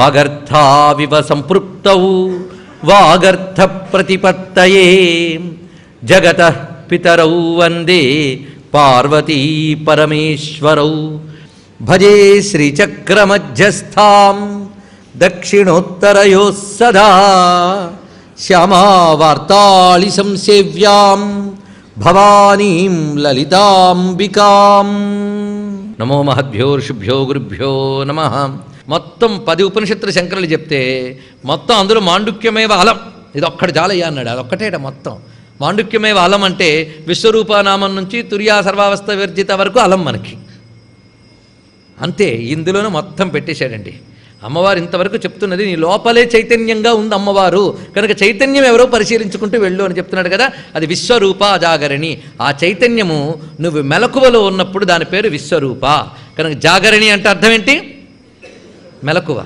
వాగర్థావివ సంపృక్తౌ వాగర్థ ప్రతిపత్తయే జగతః పితరౌ వందే పార్వతీ పరమేశ్వరౌ భజే శ్రీచక్రమధ్యస్థాం దక్షిణోత్తరయోః సదా శ్యామావార్తాళి సంసేవ్యాం భవానీం లలితాంబికాం. నమో మహద్భ్యోర్షుభ్యో గురుభ్యో నమః. మొత్తం 10 ఉపనిషత్తులు శంకరులు చెప్తే మొత్తం అందులో మాండుక్యమేవ అలం, ఇది ఒక్కటి చాలయ్యా అన్నాడు. అదొక్కటేట మొత్తం. మాండుక్యమేవ అలం అంటే విశ్వరూపనామం నుంచి తుర్యా సర్వావస్థ విర్జిత వరకు అలం మనకి అంతే. ఇందులోనే మొత్తం పెట్టేశాడండి. అమ్మవారు ఇంతవరకు చెప్తున్నది నీ లోపలే చైతన్యంగా ఉంది అమ్మవారు కనుక చైతన్యం ఎవరో పరిశీలించుకుంటూ వెళ్ళు అని చెప్తున్నాడు కదా. అది విశ్వరూప జాగరణి. ఆ చైతన్యము నువ్వు మెలకువలో ఉన్నప్పుడు దాని పేరు విశ్వరూప. కనుక జాగరణి అంటే అర్థం ఏంటి? మెలకువ.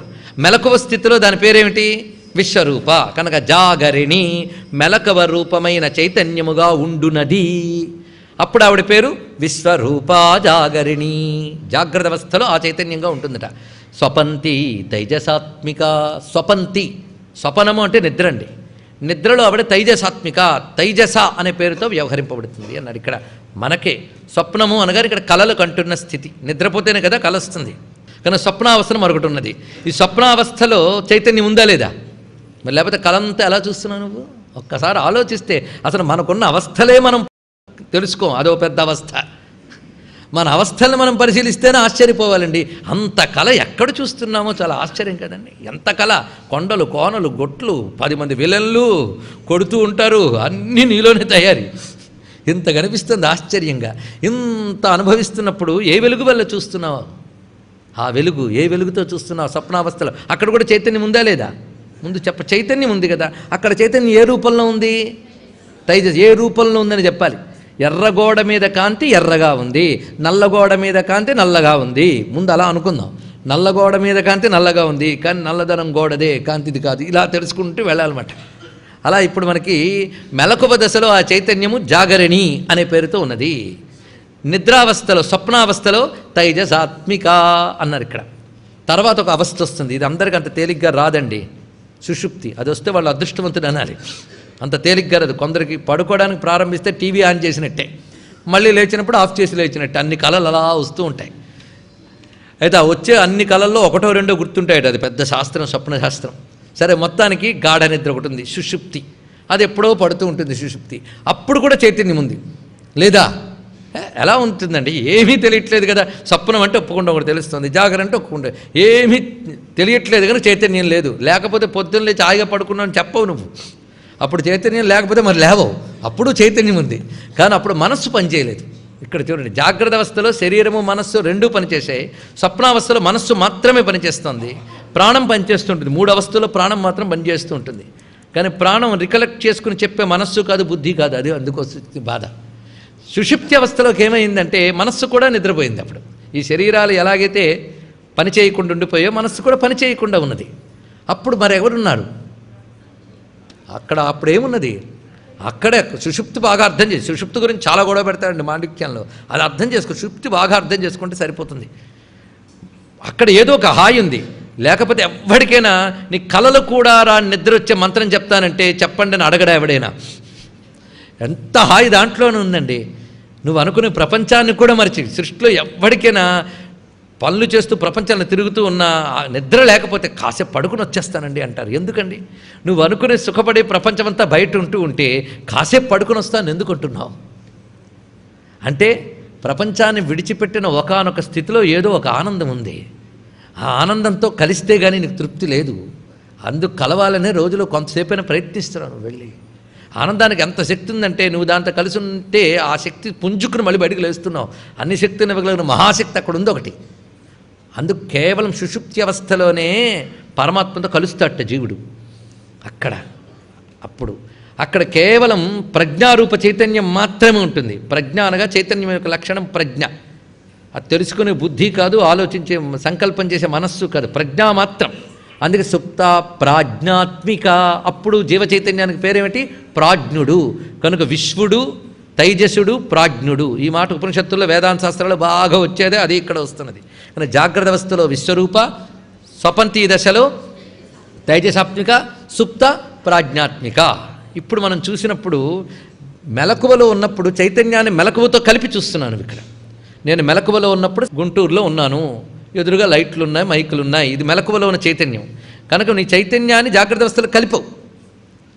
మెలకువ స్థితిలో దాని పేరేమిటి? విశ్వరూప. కనుక జాగరిణి మెలకువ రూపమైన చైతన్యముగా ఉండునది. అప్పుడు ఆవిడ పేరు విశ్వరూప జాగరిణి. జాగ్రత్త అవస్థలో ఆ చైతన్యంగా ఉంటుందట. స్వపంతి తైజసాత్మిక. స్వపంతి, స్వపనము అంటే నిద్ర అండి. నిద్రలో ఆవిడ తైజసాత్మిక, తైజస అనే పేరుతో వ్యవహరింపబడుతుంది అన్నాడు. ఇక్కడ మనకే స్వప్నము అనగానే ఇక్కడ కలలు కంటున్న స్థితి. నిద్రపోతేనే కదా కల వస్తుంది. కానీ స్వప్నావస్థను మరొకటి ఉన్నది. ఈ స్వప్నావస్థలో చైతన్యం ఉందా లేదా? మరి లేకపోతే కలంతా ఎలా చూస్తున్నావు నువ్వు? ఒక్కసారి ఆలోచిస్తే అసలు మనకున్న అవస్థలే మనం తెలుసుకోం. అదో పెద్ద అవస్థ. మన అవస్థలను మనం పరిశీలిస్తేనే ఆశ్చర్యపోవాలండి. అంత కళ ఎక్కడ చూస్తున్నామో చాలా ఆశ్చర్యం కదండి. ఎంత కళ! కొండలు, కోనలు, గొట్లు, 10 మంది విలన్లు కొడుతూ ఉంటారు. అన్నీ నీలోనే తయారీ. ఇంత కనిపిస్తుంది ఆశ్చర్యంగా. ఇంత అనుభవిస్తున్నప్పుడు ఏ వెలుగు వల్ల చూస్తున్నావు? ఆ వెలుగు ఏ వెలుగుతో చూస్తున్నావు? స్వప్నావస్థలో అక్కడ కూడా చైతన్యం ఉందా లేదా? ముందు చైతన్యం ఉంది కదా. అక్కడ చైతన్యం ఏ రూపంలో ఉంది? తైజస్ ఏ రూపంలో ఉందని చెప్పాలి. ఎర్రగోడ మీద కాంతి ఎర్రగా ఉంది, నల్లగోడ మీద కాంతి నల్లగా ఉంది. ముందు అలా అనుకుందాం. నల్లగోడ మీద కాంతి నల్లగా ఉంది, కానీ నల్లదనం గోడదే, కాంతిది కాదు. ఇలా తెలుసుకుంటూ వెళ్ళాలన్నమాట. అలా ఇప్పుడు మనకి మెలకువ దశలో ఆ చైతన్యము జాగరణి అనే పేరుతో ఉన్నది. నిద్రావస్థలో స్వప్నావస్థలో తైజసాత్మిక అన్నారు ఇక్కడ. తర్వాత ఒక అవస్థ వస్తుంది. ఇది అందరికీ అంత తేలిగ్గా రాదండి. సుషుప్తి. అది వస్తే వాళ్ళు అదృష్టవంతుడు అనాలి. అంత తేలిగ్గా రాదు. కొందరికి పడుకోవడానికి ప్రారంభిస్తే టీవీ ఆన్ చేసినట్టే, మళ్ళీ లేచినప్పుడు ఆఫ్ చేసి లేచినట్టే అన్ని కళలు అలా వస్తూ ఉంటాయి. అయితే ఆ వచ్చే అన్ని కళల్లో ఒకటో రెండో గుర్తుంటాయట. అది పెద్ద శాస్త్రం, స్వప్న శాస్త్రం. సరే, మొత్తానికి గాఢ నిద్ర ఒకటి ఉంది, సుషుప్తి. అది ఎప్పుడో పడుతూ ఉంటుంది సుషుప్తి. అప్పుడు కూడా చైతన్యం ఉంది లేదా? ఎలా ఉంటుందండి? ఏమీ తెలియట్లేదు కదా. స్వప్నం అంటే ఒప్పుకుండా ఒకటి తెలుస్తుంది, జాగరణ అంటే ఒప్పుకుండా ఏమీ తెలియట్లేదు కానీ చైతన్యం లేదు. లేకపోతే పొద్దున్న లేచి హాయిగా పడుకున్నావు అని చెప్పవు నువ్వు. అప్పుడు చైతన్యం లేకపోతే మరి లేవవు. అప్పుడు చైతన్యం ఉంది కానీ అప్పుడు మనస్సు పనిచేయలేదు. ఇక్కడ చూడండి, జాగ్రత్త అవస్థలో శరీరము మనస్సు రెండూ పనిచేసాయి. స్వప్నావస్థలో మనస్సు మాత్రమే పనిచేస్తుంది, ప్రాణం పనిచేస్తుంటుంది. 3 అవస్థలో ప్రాణం మాత్రం పనిచేస్తూ ఉంటుంది. కానీ ప్రాణం రికలెక్ట్ చేసుకుని చెప్పే మనస్సు కాదు, బుద్ధి కాదు. అది అందుకోసం బాధ. సుషుప్తి అవస్థలోకి ఏమైందంటే మనస్సు కూడా నిద్రపోయింది. అప్పుడు ఈ శరీరాలు ఎలాగైతే పని చేయకుండా ఉండిపోయో మనస్సు కూడా పని చేయకుండా ఉన్నది. అప్పుడు మరి ఎవరున్నారు అక్కడ? అప్పుడేమున్నది? అక్కడే సుషుప్తి బాగా అర్థం చేసి, సుషుప్తి గురించి చాలా గొడవ పెడతాడండి మాండిక్యంలో. అది అర్థం చేసుకో, సుషుప్తి బాగా అర్థం చేసుకుంటే సరిపోతుంది. అక్కడ ఏదో ఒక హాయి ఉంది. లేకపోతే ఎవ్వడికైనా నీ కలలు కూడా రా నిద్ర వచ్చే మంత్రం చెప్తానంటే చెప్పండి అని అడగడా ఎవడైనా? ఎంత హాయి దాంట్లోనే ఉందండి. నువ్వు అనుకునే ప్రపంచాన్ని కూడా మరిచి, సృష్టిలో ఎవ్వడికైనా పనులు చేస్తూ ప్రపంచాన్ని తిరుగుతూ ఉన్న నిద్ర లేకపోతే కాసేపు పడుకుని వచ్చేస్తానండి అంటారు. ఎందుకండి? నువ్వు అనుకునే సుఖపడే ప్రపంచమంతా బయట ఉంటే కాసేపు పడుకుని వస్తాను ఎందుకు అంటున్నావు? అంటే ప్రపంచాన్ని విడిచిపెట్టిన ఒకానొక స్థితిలో ఏదో ఒక ఆనందం ఉంది. ఆ ఆనందంతో కలిస్తే కానీ నీకు తృప్తి లేదు. అందుకు కలవాలనే రోజులో కొంతసేపైనా ప్రయత్నిస్తున్నాను. వెళ్ళి ఆనందానికి ఎంత శక్తి ఉందంటే నువ్వు దాంతో కలిసి ఉంటే ఆ శక్తి పుంజుకుని మళ్ళీ బయటకు లేస్తున్నావు. అన్ని శక్తిని ఇవ్వగలిగిన మహాశక్తి అక్కడ ఉంది ఒకటి. అందుకు కేవలం సుషుప్తి అవస్థలోనే పరమాత్మతో కలుస్తాడట జీవుడు. అక్కడ కేవలం ప్రజ్ఞారూప చైతన్యం మాత్రమే ఉంటుంది. ప్రజ్ఞ అనగా చైతన్యం యొక్క లక్షణం ప్రజ్ఞ. అది తెలుసుకునే బుద్ధి కాదు, ఆలోచించే సంకల్పం చేసే మనస్సు కాదు, ప్రజ్ఞ మాత్రం. అందుకే సుప్త ప్రాజ్ఞాత్మిక. అప్పుడు జీవ చైతన్యానికి పేరేమిటి? ప్రాజ్ఞుడు. కనుక విశ్వుడు, తైజసుడు, ప్రాజ్ఞుడు. ఈ మాట ఉపనిషత్తుల్లో వేదాంత శాస్త్రాలు బాగా వచ్చేదే అది ఇక్కడ వస్తున్నది. కానీ జాగ్రత్త అవస్థలో విశ్వరూప, స్వపంతి దశలో తైజసాత్మిక, సుప్త, ప్రాజ్ఞాత్మిక. ఇప్పుడు మనం చూసినప్పుడు మెలకువలో ఉన్నప్పుడు చైతన్యాన్ని మెలకువతో కలిపి చూస్తున్నాను. ఇక్కడ నేను మెలకువలో ఉన్నప్పుడు గుంటూరులో ఉన్నాను, ఎదురుగా లైట్లు ఉన్నాయి, మైకులు ఉన్నాయి, ఇది మెలకువలో ఉన్న చైతన్యం. కనుక నీ చైతన్యాన్ని జాగ్రత్త అవస్థలో కలిపవు.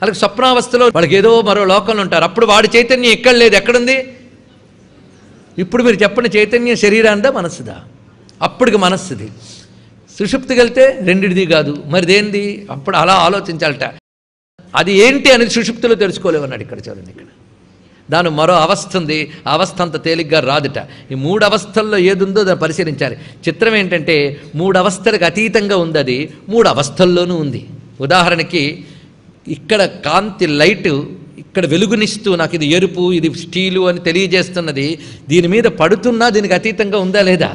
అలాగే స్వప్నావస్థలో వాళ్ళకి ఏదో మరో లోకంలో ఉంటారు, అప్పుడు వాడి చైతన్యం ఎక్కడ లేదు, ఎక్కడుంది? ఇప్పుడు మీరు చెప్పండి, చైతన్యం శరీరాందా మనస్సుదా? అప్పటికి మనస్సుది. సుషుప్తికి వెళ్తే రెండిటిది కాదు, మరి దేనిది? అప్పుడు అలా ఆలోచించాలట. అది ఏంటి అనేది సుషుప్తిలో తెలుసుకోలేమన్నాడు. ఇక్కడ చూడండి, ఇక్కడ దాని మరో అవస్థ ఉంది, ఆ అవస్థ అంత తేలిగ్గా రాదుట. ఈ 3 అవస్థల్లో ఏది ఉందో దాన్ని పరిశీలించాలి. చిత్రం ఏంటంటే 3 అవస్థలకు అతీతంగా ఉంది, అది 3 అవస్థల్లోనూ ఉంది. ఉదాహరణకి ఇక్కడ కాంతి లైటు ఇక్కడ వెలుగునిస్తూ నాకు ఇది ఎరుపు, ఇది స్టీలు అని తెలియజేస్తున్నది, దీని మీద పడుతున్నా దీనికి అతీతంగా ఉందా లేదా?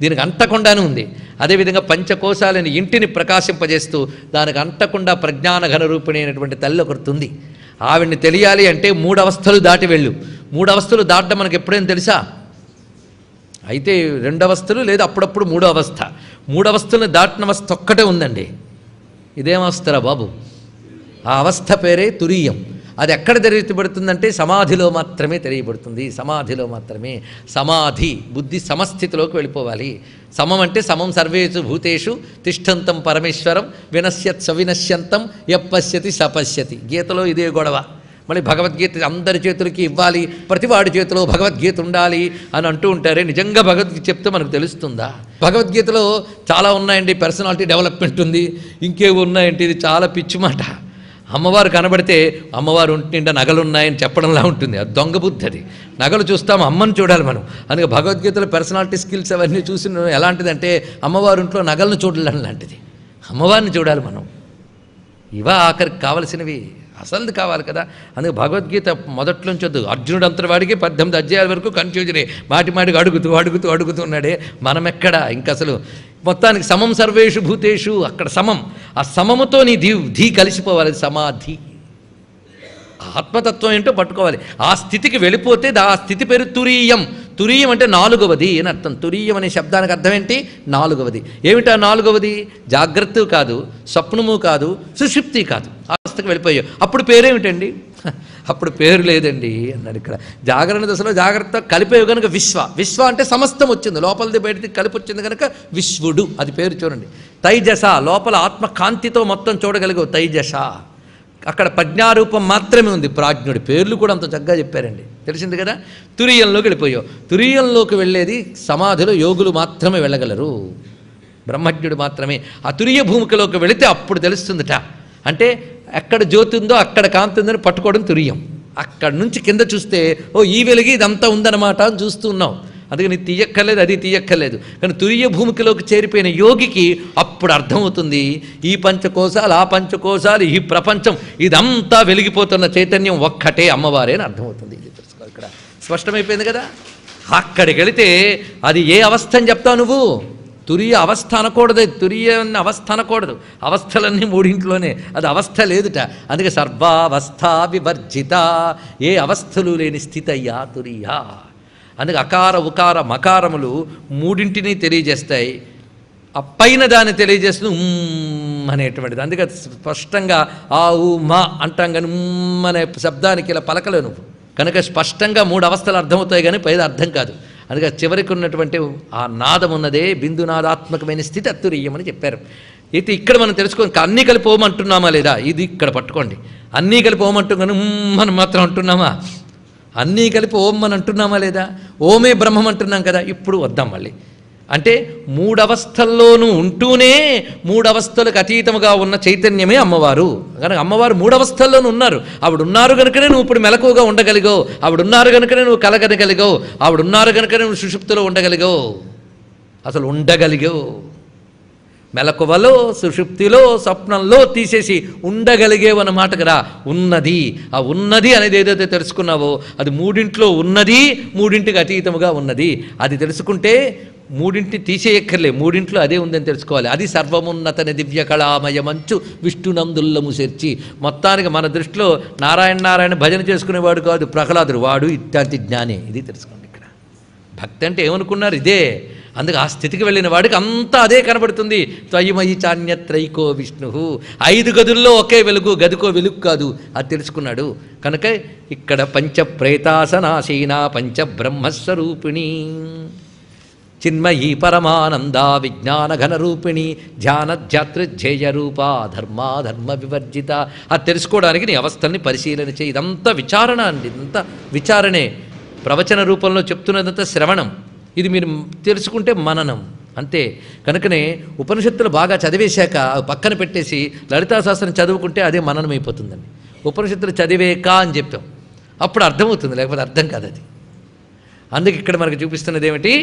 దీనికి అంటకుండానే ఉంది. అదేవిధంగా పంచకోశాలని ఇంటిని ప్రకాశింపజేస్తూ దానికి అంటకుండా ప్రజ్ఞాన ఘన రూపిణి అయినటువంటి తల్లి ఒకరుతుంది. ఆవిడ్ని తెలియాలి అంటే 3 అవస్థలు దాటి వెళ్ళు. 3 అవస్థలు దాటడం మనకు ఎప్పుడైనా తెలుసా? అయితే 2 అవస్థలు లేదా అప్పుడప్పుడు 3వ అవస్థ. 3 అవస్థలను దాటిన అవస్థ ఒక్కటే ఉందండి. ఇదేమవస్థరా బాబు? ఆ అవస్థ పేరే తురీయం. అది ఎక్కడ తెలియబడుతుందంటే సమాధిలో మాత్రమే తెలియబడుతుంది. సమాధిలో మాత్రమే. సమాధి బుద్ధి సమస్థితిలోకి వెళ్ళిపోవాలి. సమం అంటే సమం సర్వేషు భూతేషు తిష్టంతం పరమేశ్వరం వినశ్యత్ సవినశ్యంతం యప్పశ్యతి సపశ్యతి. గీతలో ఇదే గొడవ. మళ్ళీ భగవద్గీత అందరి చేతులకి ఇవ్వాలి, ప్రతివాడి చేతిలో భగవద్గీత ఉండాలి అని అంటూ ఉంటారే, నిజంగా భగవద్గీత చెప్తే మనకు తెలుస్తుందా? భగవద్గీతలో చాలా ఉన్నాయండి, పర్సనాలిటీ డెవలప్మెంట్ ఉంది, ఇంకేవి ఉన్నాయంటే ఇది చాలా పిచ్చి మాట. అమ్మవారు కనబడితే అమ్మవారు ఉంటుంటే నగలున్నాయని చెప్పడంలా ఉంటుంది. అది దొంగ బుద్ధి. అది నగలు చూస్తాము, అమ్మని చూడాలి మనం. అందుకే భగవద్గీతలో పర్సనాలిటీ స్కిల్స్ అవన్నీ చూసి ఎలాంటిదంటే అమ్మవారి ఇంట్లో నగలను చూడాలని లాంటిది. అమ్మవారిని చూడాలి మనం. ఇవా ఆఖరికి కావలసినవి, అసలుది కావాలి కదా. అందుకే భగవద్గీత మొదట్లోంచి వద్దు. అర్జునుడు అంతవాడికి 18 అధ్యాయాల వరకు కన్ఫ్యూజనే, మాటిమాటికి అడుగుతూ ఉన్నాడే. మనం ఎక్కడ ఇంక అసలు మొత్తానికి సమం సర్వేషు భూతేషు, అక్కడ సమం. ఆ సమముతో నీ ధీ కలిసిపోవాలి, సమాధి. ఆత్మతత్వం ఏంటో పట్టుకోవాలి. ఆ స్థితికి వెళ్ళిపోతే ఆ స్థితి పేరు తురీయం. తురీయం అంటే 4వది అని అర్థం. తురీయం అనే శబ్దానికి అర్థం ఏంటి? 4వది. ఏమిటా 4వది? జాగ్రత్త కాదు, స్వప్నము కాదు, సుషుప్తి కాదు, ఆ అవస్థకు వెళ్ళిపోయావు. అప్పుడు పేరేమిటండి? అప్పుడు పేరు లేదండి అన్నాడు. ఇక్కడ జాగరణ దశలో జాగ్రత్త కలిపేవి కనుక విశ్వ అంటే సమస్తం వచ్చింది, లోపలిది బయటిది కలిపి వచ్చింది కనుక విశ్వడు, అది పేరు. చూడండి, తైజస లోపల ఆత్మకాంతితో మొత్తం చూడగలిగావు, తైజస. అక్కడ ప్రజ్ఞారూపం మాత్రమే ఉంది, ప్రాజ్ఞుడి. పేర్లు కూడా అంత చక్కగా చెప్పారండి, తెలిసింది కదా. తురీయంలోకి వెళ్ళిపోయావు. తురీయంలోకి వెళ్ళేది సమాధిలో యోగులు మాత్రమే వెళ్ళగలరు, బ్రహ్మజ్ఞుడు మాత్రమే. ఆ తురీయ భూమికలోకి వెళితే అప్పుడు తెలుస్తుందిట. అంటే ఎక్కడ జ్యోతి ఉందో అక్కడ కాంతి ఉందని పట్టుకోవడం తురీయం. అక్కడి నుంచి కింద చూస్తే ఓ ఈ వెలుగు ఇదంతా ఉందన్నమాట అని చూస్తూ ఉన్నావు. అందుకని తీయక్కర్లేదు, అది తీయక్కర్లేదు. కానీ తురీయ భూమికలోకి చేరిపోయిన యోగికి అప్పుడు అర్థమవుతుంది, ఈ పంచకోశాలు, ఆ పంచకోశాలు, ఈ ప్రపంచం ఇదంతా వెలిగిపోతున్న చైతన్యం ఒక్కటే అమ్మవారే అని అర్థమవుతుంది. ఇది తెలుసుకోవాలి. ఇక్కడ స్పష్టమైపోయింది కదా. అక్కడికి వెళితే అది ఏ అవస్థ అని చెప్తావు నువ్వు? తురీయ అవస్థ అనకూడదు, తురీయ అవస్థ అనకూడదు. అవస్థలన్నీ 3ఇంట్లోనే, అది అవస్థ లేదుట. అందుకే సర్వావస్థ వివర్జిత, ఏ అవస్థలు లేని స్థితి అయ్యా తురీయ. అందుకే అకార ఉకార మకారములు 3ఇంటిని తెలియజేస్తాయి. ఆ పైన దాన్ని తెలియజేస్తూ అనేటువంటిది. అందుకే స్పష్టంగా ఆ ఊ మా అంటాం కానీ అనే శబ్దానికి ఇలా పలకలేవు నువ్వు. కనుక స్పష్టంగా 3 అవస్థలు అర్థమవుతాయి కానీ పైన అర్థం కాదు. అందుకే చివరికి ఉన్నటువంటి ఆ నాదం ఉన్నదే బిందునాదాత్మకమైన స్థితి అతురీయమని చెప్పారు. అయితే ఇక్కడ మనం తెలుసుకో, అన్నీ కలిపి ఓమంటున్నామా లేదా? ఇది ఇక్కడ పట్టుకోండి. అన్నీ కలిపి ఓమంటున్నాను మనం మాత్రం అంటున్నామా? అన్నీ కలిపి ఓం అని అంటున్నామా లేదా? ఓమే బ్రహ్మం అంటున్నాం కదా. ఇప్పుడు వద్దాం మళ్ళీ. అంటే 3 అవస్థల్లోనూ ఉంటూనే 3 అవస్థలకు అతీతముగా ఉన్న చైతన్యమే అమ్మవారు. కనుక అమ్మవారు 3 అవస్థల్లోనూ ఉన్నారు. ఆవిడున్నారు కనుకనే నువ్వు ఇప్పుడు మెలకువగా ఉండగలిగావు. ఆవిడున్నారు కనుకనే నువ్వు కలగనగలిగావు. ఆవిడున్నారు కనుకనే నువ్వు సుషుప్తిలో ఉండగలిగావు. అసలు ఉండగలిగావు. మెలకువలో, సుషుప్తిలో, స్వప్నంలో తీసేసి ఉండగలిగేవన్నమాట కదా. ఉన్నది, ఆ ఉన్నది అనేది ఏదైతే తెలుసుకున్నావో అది 3ఇంట్లో ఉన్నది, 3ఇంటికి అతీతముగా ఉన్నది. అది తెలుసుకుంటే 3ఇంటిని తీసేయక్కర్లే, 3ఇంట్లో అదే ఉందని తెలుసుకోవాలి. అది సర్వమున్నతని దివ్య కళామయ మంచు విష్ణునందుల్లము చేర్చి. మొత్తానికి మన దృష్టిలో నారాయణ భజన చేసుకునేవాడు కాదు ప్రహ్లాదుడు, వాడు ఇట్లాంటి జ్ఞానే. ఇది తెలుసుకోండి. ఇక్కడ భక్తి అంటే ఏమనుకున్నారు? ఇదే. అందుకు ఆ స్థితికి వెళ్ళిన వాడికి అంతా అదే కనబడుతుంది. త్వయిమయి చాన్యత్రైకో విష్ణు, 5 గదుల్లో ఒకే వెలుగు, గదికో వెలుగు కాదు, అది తెలుసుకున్నాడు. కనుక ఇక్కడ పంచప్రేతాసనాశీనా పంచబ్రహ్మస్వరూపిణి చిన్మయీ పరమానంద విజ్ఞాన ఘనరూపిణి ధ్యానధ్యాతృధ్యేయ రూప ధర్మ వివర్జిత. అది తెలుసుకోవడానికి నీ అవస్థల్ని పరిశీలన చేయి. ఇదంతా విచారణ అండి, ఇదంతా విచారణే. ప్రవచన రూపంలో చెప్తున్నదంతా శ్రవణం, ఇది మీరు తెలుసుకుంటే మననం అంతే. కనుకనే ఉపనిషత్తులు బాగా చదివేశాక పక్కన పెట్టేసి లలితా శాస్త్రం చదువుకుంటే అదే మననం అయిపోతుందండి. ఉపనిషత్తులు చదివేక అని చెప్పాం, అప్పుడు అర్థమవుతుంది, లేకపోతే అర్థం కాదు అది. అందుకే ఇక్కడ మనకు చూపిస్తున్నది ఏమిటి?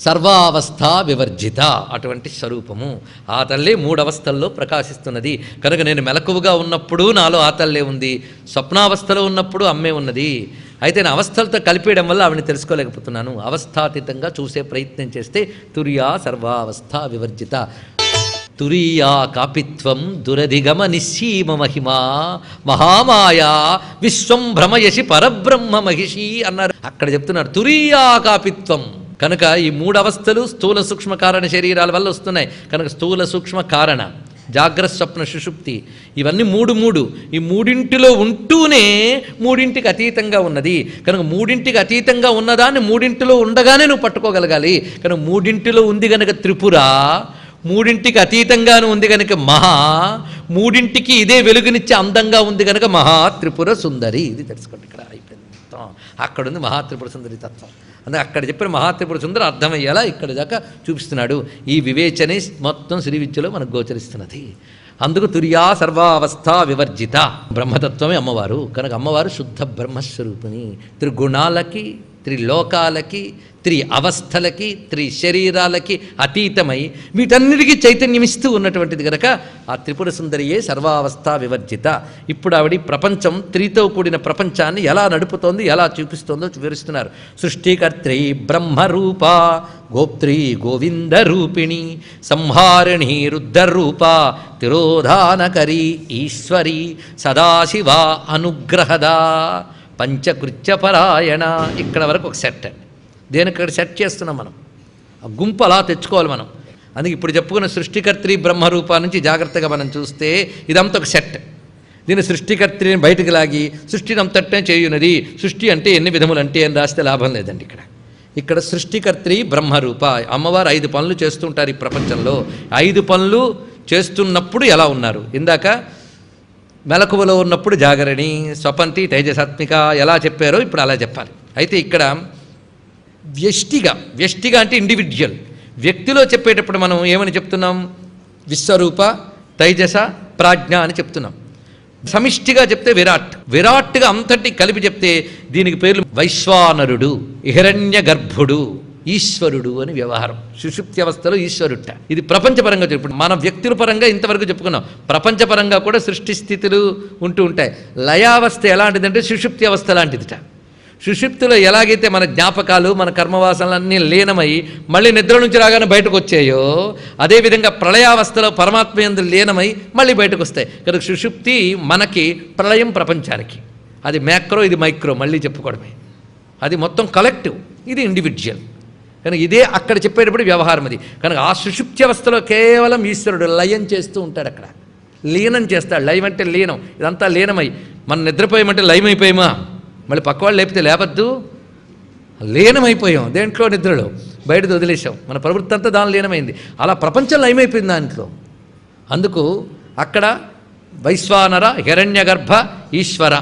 సర్వావస్థ వివర్జిత అటువంటి స్వరూపము. ఆ తల్లే 3 అవస్థల్లో ప్రకాశిస్తున్నది. కనుక నేను మెలకువగా ఉన్నప్పుడు నాలో ఆ తల్లే ఉంది, స్వప్నావస్థలో ఉన్నప్పుడు అమ్మే ఉన్నది. అయితే నేను అవస్థలతో కలిపేయడం వల్ల ఆవిడని తెలుసుకోలేకపోతున్నాను. అవస్థాతీతంగా చూసే ప్రయత్నం చేస్తే తుర్యా సర్వావస్థ వివర్జిత. తురీయా కాపిత్వం దురధిగమ నిశ్చీమ మహిమా మహామాయా విశ్వం భ్రమయసి పరబ్రహ్మ మహిషి అన్నారు. అక్కడ చెప్తున్నారు తురీయా కాపిత్వం. కనుక ఈ 3 అవస్థలు స్థూల సూక్ష్మ కారణ శరీరాల వల్ల వస్తున్నాయి. కనుక స్థూల సూక్ష్మ కారణ, జాగ్రత్త స్వప్న సుషుప్తి, ఇవన్నీ 3 ఈ 3 ఉంటూనే 3కి అతీతంగా ఉన్నది. కనుక 3కి అతీతంగా ఉన్నదాన్ని 3 ఉండగానే నువ్వు పట్టుకోగలగాలి. కనుక 3 ఉంది కనుక త్రిపుర, 3కి అతీతంగాను ఉంది కనుక మహా, 3కి ఇదే వెలుగునిచ్చే అందంగా ఉంది కనుక మహా త్రిపుర సుందరి. ఇది తెలుసుకోండి. ఇక్కడ అయిపోయింది, అక్కడుంది మహాత్రిపుర సుందరి తత్వం. అందుకే అక్కడ చెప్పిన మహాత్రిపుర సుందరి అర్థమయ్యేలా ఇక్కడ దాకా చూపిస్తున్నాడు. ఈ వివేచనే మొత్తం శ్రీ విద్యలో మనకు గోచరిస్తున్నది. అందుకు తుర్యా సర్వావస్థ వివర్జిత. బ్రహ్మతత్వమే అమ్మవారు. కనుక అమ్మవారు శుద్ధ బ్రహ్మస్వరూపిణి. త్రిగుణాలకి, త్రిలోకాలకి, 3 అవస్థలకి, 3 శరీరాలకి అతీతమై వీటన్నిటికీ చైతన్యమిస్తూ ఉన్నటువంటిది కనుక ఆ త్రిపుర సుందరియే సర్వావస్థ వివర్జిత. ఇప్పుడు ఆవిడ ప్రపంచం 3తో కూడిన ప్రపంచాన్ని ఎలా నడుపుతోంది, ఎలా చూపిస్తోందో వివరిస్తున్నారు. సృష్టికర్త్రి బ్రహ్మరూప గోప్త్రి గోవింద రూపిణి సంహారిణి రుద్రరూప తిరోధానకరి ఈశ్వరి సదాశివ అనుగ్రహద పంచకృత్యపరాయణ. ఇక్కడ వరకు ఒక సెట్ అండి. దేనికి ఇక్కడ సెట్ చేస్తున్నాం మనం, ఆ గుంపు అలా తెచ్చుకోవాలి మనం. అందుకే ఇప్పుడు చెప్పుకున్న సృష్టికర్త్రి బ్రహ్మరూప నుంచి జాగ్రత్తగా మనం చూస్తే ఇదంతా ఒక సెట్. దీని సృష్టికర్త్రిని బయటకు లాగి సృష్టిని అంతటే చేయున్నది. సృష్టి అంటే ఎన్ని విధములు అంటే అని రాస్తే లాభం లేదండి. ఇక్కడ సృష్టికర్త్రి బ్రహ్మరూప. అమ్మవారు 5 పనులు చేస్తుంటారు ఈ ప్రపంచంలో. 5 పనులు చేస్తున్నప్పుడు ఎలా ఉన్నారు? ఇందాక మెలకువలో ఉన్నప్పుడు జాగరణి, స్వపంతి, తేజసాత్మిక ఎలా చెప్పారో ఇప్పుడు అలా చెప్పాలి. అయితే ఇక్కడ వ్యష్టిగా అంటే ఇండివిజువల్, వ్యక్తిలో చెప్పేటప్పుడు మనం ఏమని చెప్తున్నాం? విశ్వరూప, తైజస, ప్రాజ్ఞ అని చెప్తున్నాం. సమిష్టిగా చెప్తే విరాట్గా అంతటి కలిపి చెప్తే దీనికి పేర్లు వైశ్వానరుడు, హిరణ్య గర్భుడు, ఈశ్వరుడు అని వ్యవహారం. సుషుప్తి అవస్థలో ఈశ్వరుట. ఇది ప్రపంచపరంగా ఇప్పుడు మన వ్యక్తుల పరంగా ఇంతవరకు చెప్పుకున్నాం. ప్రపంచపరంగా కూడా సృష్టి స్థితులు ఉంటూ ఉంటాయి. లయావస్థ ఎలాంటిదంటే సుషుప్తి అవస్థ లాంటిదిట. సుషుప్తిలో ఎలాగైతే మన జ్ఞాపకాలు, మన కర్మవాసనలన్నీ లీనమై మళ్ళీ నిద్ర నుంచి రాగానే బయటకు వచ్చాయో, అదేవిధంగా ప్రళయావస్థలో పరమాత్మ యందు లీనమై మళ్ళీ బయటకు వస్తాయి. కనుక సుషుప్తి మనకి, ప్రళయం ప్రపంచానికి. అది మ్యాక్రో, ఇది మైక్రో, మళ్ళీ చెప్పుకోవడమే. అది మొత్తం కలెక్టివ్, ఇది ఇండివిజువల్. కనుక ఇదే అక్కడ చెప్పేటప్పుడు వ్యవహారం అది. కనుక ఆ సుషుప్తి అవస్థలో కేవలం ఈశ్వరుడు లయం చేస్తూ ఉంటాడు. అక్కడ లీనం చేస్తాడు. లయం అంటే లీనం. ఇదంతా లీనమై మనం నిద్రపోయామంటే లయమైపోయామా? మళ్ళీ పక్కవాళ్ళు లేపితే లేపద్దు, లీనమైపోయాం దేంట్లో, నిద్రలో. బయటది వదిలేసాం, మన ప్రవృత్తి అంతా దాని లీనమైంది. అలా ప్రపంచం లయమైపోయింది దాంట్లో. అందుకు అక్కడ వైశ్వానర, హిరణ్యగర్భ, ఈశ్వర,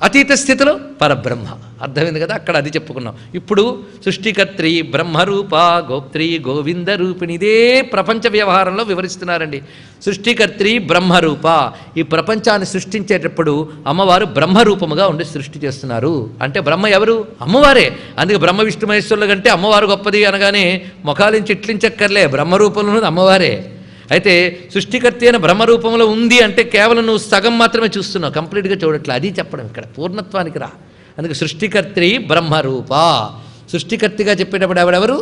అతీత స్థితిలో పరబ్రహ్మ. అర్థమైంది కదా? అక్కడ అది చెప్పుకున్నాం. ఇప్పుడు సృష్టికర్త్రి బ్రహ్మరూప గోప్త్రి గోవింద రూపిణి. ఇదే ప్రపంచ వ్యవహారంలో వివరిస్తున్నారండి. సృష్టికర్త్రి బ్రహ్మరూప. ఈ ప్రపంచాన్ని సృష్టించేటప్పుడు అమ్మవారు బ్రహ్మరూపముగా ఉండి సృష్టి చేస్తున్నారు. అంటే బ్రహ్మ ఎవరు? అమ్మవారే. అందుకే బ్రహ్మ విష్ణు మహేశ్వరుల కంటే అమ్మవారు గొప్పది అనగానే ముఖాలించి ఇట్లించక్కర్లే, బ్రహ్మరూపంలో ఉన్నది అమ్మవారే. అయితే సృష్టికర్త అయిన బ్రహ్మరూపంలో ఉంది అంటే కేవలం నువ్వు సగం మాత్రమే చూస్తున్నావు, కంప్లీట్గా చూడట్లే. అది చెప్పడం ఇక్కడ, పూర్ణత్వానికి రా. అందుకే సృష్టికర్త్రి బ్రహ్మరూప. సృష్టికర్తగా చెప్పేటప్పుడు ఆవిడెవరు?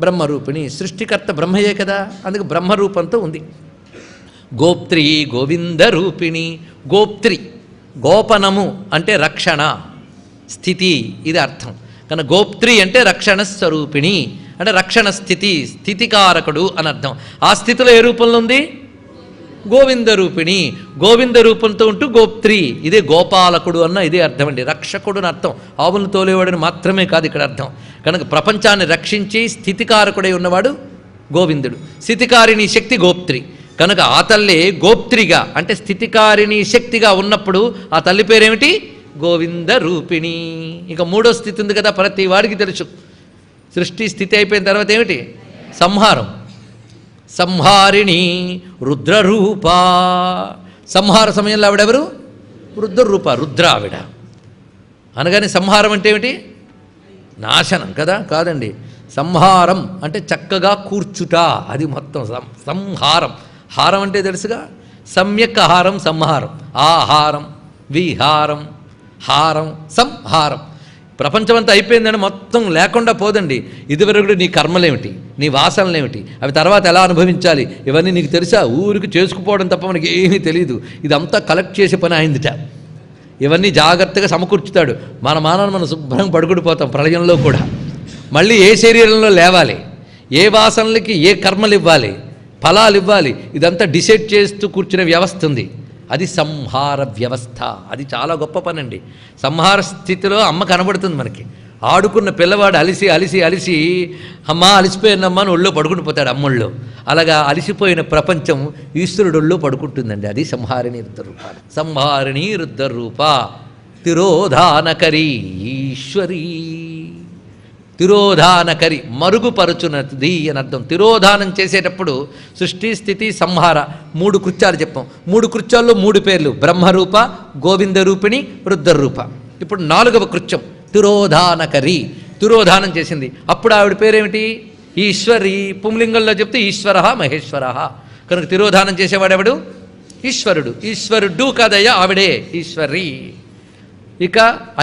బ్రహ్మరూపిణి. సృష్టికర్త బ్రహ్మయే కదా, అందుకే బ్రహ్మరూపంతో ఉంది. గోప్త్రి గోవింద రూపిణి. గోప్త్రి, గోపనము అంటే రక్షణ, స్థితి, ఇది అర్థం. కానీ గోప్త్రి అంటే రక్షణ స్వరూపిణి అంటే రక్షణ స్థితి, స్థితికారకుడు అని అర్థం. ఆ స్థితిలో ఏ రూపంలో ఉంది? గోవింద రూపిణి, గోవింద రూపంతో ఉంటూ గోప్త్రి, ఇదే గోపాలకుడు అన్న ఇదే అర్థం అండి. రక్షకుడు అని అర్థం, ఆవులను తోలేవాడని మాత్రమే కాదు ఇక్కడ అర్థం. కనుక ప్రపంచాన్ని రక్షించి స్థితికారకుడై ఉన్నవాడు గోవిందుడు. స్థితికారిణి శక్తి గోప్త్రి. కనుక ఆ తల్లి గోప్త్రిగా అంటే స్థితికారిణి శక్తిగా ఉన్నప్పుడు ఆ తల్లి పేరేమిటి? గోవింద రూపిణి. ఇక మూడో స్థితి ఉంది కదా, ప్రతి వాడికి తెలుసు. సృష్టి స్థితి అయిపోయిన తర్వాత ఏమిటి? సంహారం. సంహారిణి రుద్రరూప. సంహార సమయంలో ఆవిడెవరు? రుద్రరూప, రుద్ర ఆవిడ. అనగానే సంహారం అంటే ఏమిటి? నాశనం కదా? కాదండి. సంహారం అంటే చక్కగా కూర్చుట, అది మొత్తం సంహారం. హారం అంటే తెలుసుగా, సమ్యక్ ఆహారం సంహారం. ఆహారం, విహారం, హారం, సంహారం. ప్రపంచమంతా అయిపోయిందని మొత్తం లేకుండా పోదండి. ఇదివరకు నీ కర్మలేమిటి, నీ వాసనలేమిటి, అవి తర్వాత ఎలా అనుభవించాలి, ఇవన్నీ నీకు తెలుసా? ఊరికి చేసుకుపోవడం తప్ప మనకి ఏమీ తెలియదు. ఇదంతా కలెక్ట్ చేసే పని అయిందిట. ఇవన్నీ జాగ్రత్తగా సమకూర్చుతాడు. మన మానాన్ని మనం శుభ్రంగా పడుకుడిపోతాం ప్రళయంలో కూడా. మళ్ళీ ఏ శరీరంలో లేవాలి, ఏ వాసనలకి ఏ కర్మలు ఇవ్వాలి, ఫలాలు ఇవ్వాలి, ఇదంతా డిసైడ్ చేస్తూ కూర్చునే వ్యవస్థ ఉంది. అది సంహార వ్యవస్థ. అది చాలా గొప్ప పని అండి. సంహార స్థితిలో అమ్మ కనబడుతుంది మనకి. ఆడుకున్న పిల్లవాడు అలిసి అలిసి అలిసి అమ్మ అలిసిపోయినమ్మా అని ఒళ్ళో పడుకుని పోతాడు అమ్మొళ్ళు. అలాగా అలిసిపోయిన ప్రపంచం ఈశ్వరుడు ఒళ్ళో పడుకుంటుందండి. అది సంహారిణి రుద్రరూప. సంహారిణి రుద్రరూప తిరోధానకరి ఈశ్వరీ. తిరోధానకరి మరుగుపరుచున్నది అని అర్థం. తిరోధానం చేసేటప్పుడు సృష్టి స్థితి సంహార మూడు కృత్యాలు చెప్పాం. మూడు కృత్యాల్లో మూడు పేర్లు: బ్రహ్మరూప, గోవింద రూపిణి, రుద్రరూప. ఇప్పుడు నాలుగవ కృత్యం తిరోధానకరి. తిరోధానం చేసింది. అప్పుడు ఆవిడ పేరేమిటి? ఈశ్వరి. పుంలింగంలో చెప్తే ఈశ్వర మహేశ్వర. కనుక తిరోధానం చేసేవాడెవడు? ఈశ్వరుడు. ఈశ్వరుడు కాదయ్యా, ఆవిడే ఈశ్వరి. ఇక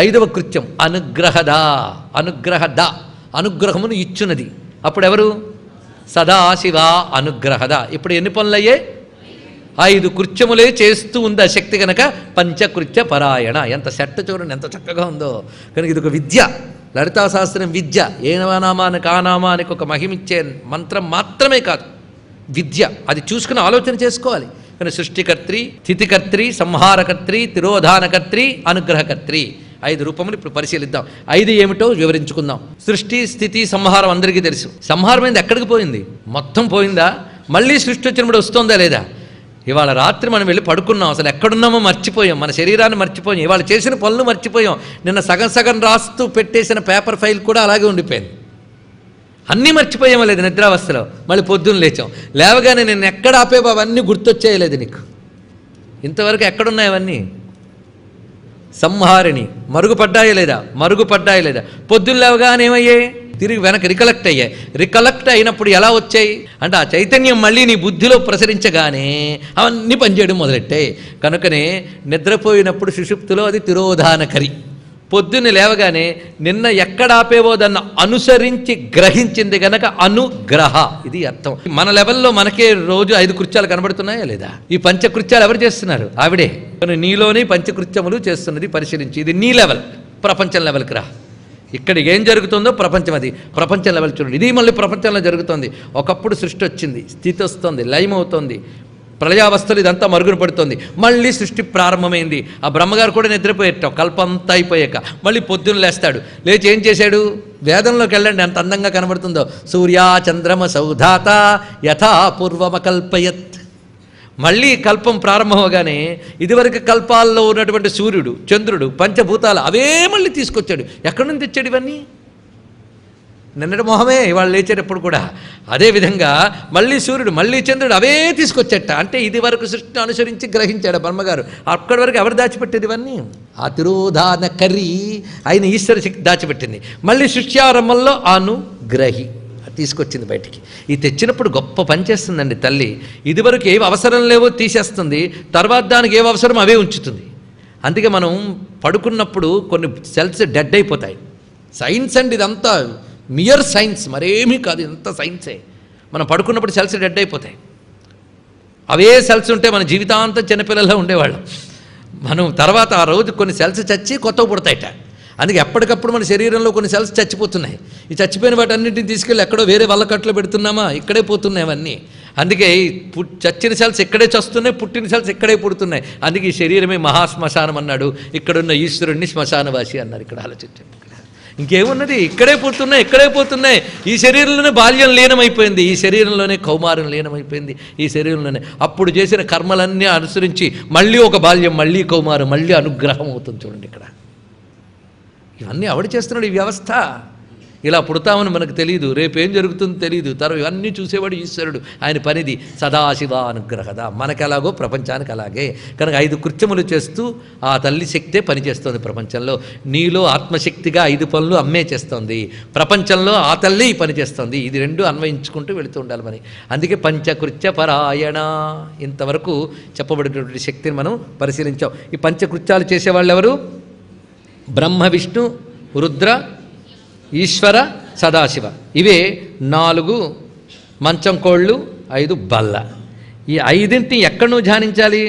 ఐదవ కృత్యం అనుగ్రహద. అనుగ్రహద అనుగ్రహమును ఇచ్చున్నది. అప్పుడెవరు? సదాశివ అనుగ్రహద. ఇప్పుడు ఎన్ని పనులయ్యే? 5 కృత్యములే చేస్తూ ఉంది ఆ శక్తి. కనుక పంచకృత్య పరాయణ. ఎంత సెట్ చూడండి, ఎంత చక్కగా ఉందో. కనుక ఇది ఒక విద్య, లలితా సహస్రం విద్య. ఏ నామానికి ఆ నామానికి ఒక మహిమిచ్చే మంత్రం మాత్రమే కాదు, విద్య. అది చూసుకుని ఆలోచన చేసుకోవాలి. కానీ సృష్టికర్త్రి, స్థితికర్త్రి, సంహారకర్త్రి, తిరోధానకర్త్రి, అనుగ్రహకర్త్రి. 5 రూపములు ఇప్పుడు పరిశీలిద్దాం. 5 ఏమిటో వివరించుకుందాం. సృష్టి, స్థితి, సంహారం అందరికీ తెలుసు. సంహారమైంది ఎక్కడికి పోయింది? మొత్తం పోయిందా? మళ్ళీ సృష్టి వచ్చినప్పుడు వస్తుందా లేదా? ఇవాళ రాత్రి మనం వెళ్ళి పడుకున్నాం, అసలు ఎక్కడున్నామో మర్చిపోయాం, మన శరీరాన్ని మర్చిపోయాం, ఇవాళ చేసిన పనులు మర్చిపోయాం. నిన్న సగం సగం రాస్తూ పెట్టేసిన పేపర్ ఫైల్ కూడా అలాగే ఉండిపోయింది. అన్నీ మర్చిపోయామో లేదు నిద్రావస్థలో. మళ్ళీ పొద్దున్న లేచాం, లేవగానే నేను ఎక్కడ ఆపేవో అవన్నీ గుర్తొచ్చేయలేదు నీకు. ఇంతవరకు ఎక్కడున్నాయి అవన్నీ? సంహారిణి. మరుగుపడ్డాయో లేదా? మరుగుపడ్డాయో లేదా? పొద్దున్న లేవగానే ఏమయ్యాయి? తిరిగి వెనక్కి రికలెక్ట్ అయ్యాయి. రికలెక్ట్ అయినప్పుడు ఎలా వచ్చాయి అంటే ఆ చైతన్యం మళ్ళీ నీ బుద్ధిలో ప్రసరించగానే అవన్నీ పనిచేయడం మొదలెట్టాయి. కనుకనే నిద్రపోయినప్పుడు సుషుప్తిలో అది తిరోధానకరి. పొద్దున్న లేవగానే నిన్న ఎక్కడ ఆపేవో దాన్ని అనుసరించి గ్రహించింది గనక అనుగ్రహ. ఇది అర్థం. మన లెవెల్లో మనకే రోజు 5 కృత్యాలు కనబడుతున్నాయా లేదా? ఈ పంచకృత్యాలు ఎవరు చేస్తున్నారు? ఆవిడే. కానీ నీలోనే పంచకృత్యములు చేస్తున్నది. పరిశీలించి ఇది నీ లెవెల్. ప్రపంచం లెవెల్కి రా. ఇక్కడ ఏం జరుగుతుందో ప్రపంచం, అది ప్రపంచం లెవెల్ చూడండి. ఇది మళ్ళీ ప్రపంచంలో జరుగుతుంది. ఒకప్పుడు సృష్టి వచ్చింది, స్థితి వస్తుంది, లయం అవుతుంది, ప్రళయావస్థలు ఇదంతా మరుగున పడుతుంది. మళ్ళీ సృష్టి ప్రారంభమైంది. ఆ బ్రహ్మగారు కూడా నిద్రపోయేట కల్పంతా అయిపోయాక మళ్ళీ పొద్దున్న లేస్తాడు. లేచి ఏం చేశాడు? వేదంలోకి వెళ్ళండి, ఎంత అందంగా కనబడుతుందో. సూర్యా చంద్రమ సౌధాత యథా పూర్వమకల్పయత్. మళ్ళీ కల్పం ప్రారంభమవగానే ఇదివరకు కల్పాల్లో ఉన్నటువంటి సూర్యుడు, చంద్రుడు, పంచభూతాలు అవే మళ్ళీ తీసుకొచ్చాడు. ఎక్కడి నుంచి తెచ్చాడు ఇవన్నీ? నిన్నటి మొహమే ఇవాళ లేచేటప్పుడు కూడా. అదేవిధంగా మళ్ళీ సూర్యుడు, మళ్ళీ చంద్రుడు అవే తీసుకొచ్చేట. అంటే ఇది వరకు సృష్టిని అనుసరించి గ్రహించాడు బ్రహ్మగారు. అక్కడి వరకు ఎవరు దాచిపెట్టేది ఇవన్నీ? ఆ తిరోధానకరి ఆయన ఈశ్వర శక్తి దాచిపెట్టింది. మళ్ళీ సృష్ట్యారంభంలో అనుగ్రహి తీసుకొచ్చింది బయటికి. ఈ తెచ్చినప్పుడు గొప్ప పని చేస్తుందండి తల్లి. ఇదివరకు ఏవి అవసరం లేవో తీసేస్తుంది, తర్వాత దానికి ఏవి అవసరం అవే ఉంచుతుంది. అందుకే మనం పడుకున్నప్పుడు కొన్ని సెల్స్ డెడ్ అయిపోతాయి. సైన్స్ అండి ఇదంతా, మియర్ సైన్స్, మరేమీ కాదు, ఇదంతా సైన్సే. మనం పడుకున్నప్పుడు సెల్స్ డెడ్ అయిపోతాయి. అవే సెల్స్ ఉంటే మన జీవితాంతం చిన్నపిల్లల్లో ఉండేవాళ్ళం. మనం తర్వాత ఆ రోజు కొన్ని సెల్స్ చచ్చి కొత్తవి పుడతాయట. అందుకే ఎప్పటికప్పుడు మన శరీరంలో కొన్ని సెల్స్ చచ్చిపోతున్నాయి. ఈ చచ్చిపోయిన వాటన్నింటిని తీసుకెళ్ళి ఎక్కడో వేరే వల్లకట్లో పెడుతున్నామా, ఇక్కడే పోతున్నాయి అవన్నీ. అందుకే చచ్చిన సెల్స్ ఎక్కడే చస్తున్నాయి, పుట్టిన సెల్స్ ఎక్కడే పుడుతున్నాయి. అందుకే ఈ శరీరమే మహాశ్మశానం అన్నాడు. ఇక్కడున్న ఈశ్వరుణ్ణి శ్మశానవాసి అన్నారు. ఇక్కడ ఆలోచించండి, ఇంకేమున్నది, ఇక్కడే పుడుతున్నాయి, ఇక్కడే పోతున్నాయి. ఈ శరీరంలోనే బాల్యం లీనమైపోయింది, ఈ శరీరంలోనే కౌమారం లీనమైపోయింది, ఈ శరీరంలోనే అప్పుడు చేసిన కర్మలన్నీ అనుసరించి మళ్ళీ ఒక బాల్యం, మళ్ళీ కౌమారం, మళ్ళీ అనుగ్రహం అవుతుంది. చూడండి ఇక్కడ ఇవన్నీ ఎవడు చేస్తున్నాడు? ఈ వ్యవస్థ. ఇలా పుడతామని మనకు తెలియదు, రేపేం జరుగుతుందో తెలియదు. తర్వాత ఇవన్నీ చూసేవాడు ఈశ్వరుడు. ఆయన పనిది సదాశివ అనుగ్రహద. మనకెలాగో ప్రపంచానికి అలాగే. కనుక 5 కృత్యములు చేస్తూ ఆ తల్లి శక్తే పనిచేస్తుంది ప్రపంచంలో. నీలో ఆత్మశక్తిగా 5 పనులు అమ్మే చేస్తుంది, ప్రపంచంలో ఆ తల్లి పని చేస్తుంది. ఇది 2 అన్వయించుకుంటూ వెళుతూ ఉండాలి మరి. అందుకే పంచకృత్య పరాయణ. ఇంతవరకు చెప్పబడినటువంటి శక్తిని మనం పరిశీలించాం. ఈ పంచకృత్యాలు చేసేవాళ్ళు ఎవరు? బ్రహ్మ, విష్ణు, రుద్ర, ఈశ్వర, సదాశివ. ఇవే 4 మంచం కోళ్ళు, 5 బల్ల. ఈ 5ంటిని ఎక్కడ నువ్వు ధ్యానించాలి?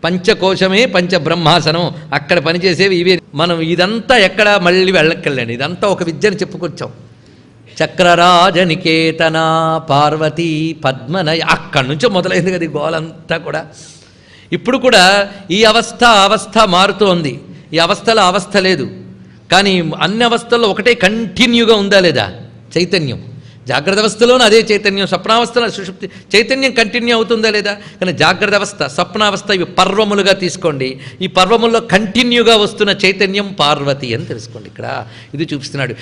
పంచకోశమే పంచబ్రహ్మాసనం, అక్కడ పనిచేసేవి ఇవే. మనం ఇదంతా ఎక్కడ మళ్ళీ వెళ్ళకెళ్ళండి, ఇదంతా ఒక విద్యను చెప్పుకొచ్చాం. చక్రరాజ నికేతన పార్వతీ పద్మనయ, అక్కడి నుంచి మొదలైంది కదా ఈ గోలంతా కూడా. ఇప్పుడు కూడా ఈ అవస్థ మారుతోంది. ఈ అవస్థలో అవస్థ లేదు, కానీ అన్ని అవస్థల్లో ఒకటే కంటిన్యూగా ఉందా లేదా? చైతన్యం. జాగ్రత్త అవస్థలోనూ అదే చైతన్యం, స్వప్నావస్థలో సుషుప్తి చైతన్యం కంటిన్యూ అవుతుందా లేదా? కానీ జాగ్రత్త అవస్థ, స్వప్నావస్థ ఇవి పర్వములుగా తీసుకోండి. ఈ పర్వముల్లో కంటిన్యూగా వస్తున్న చైతన్యం పార్వతి అని తెలుసుకోండి. ఇక్కడ ఇది చూపిస్తున్నాడు.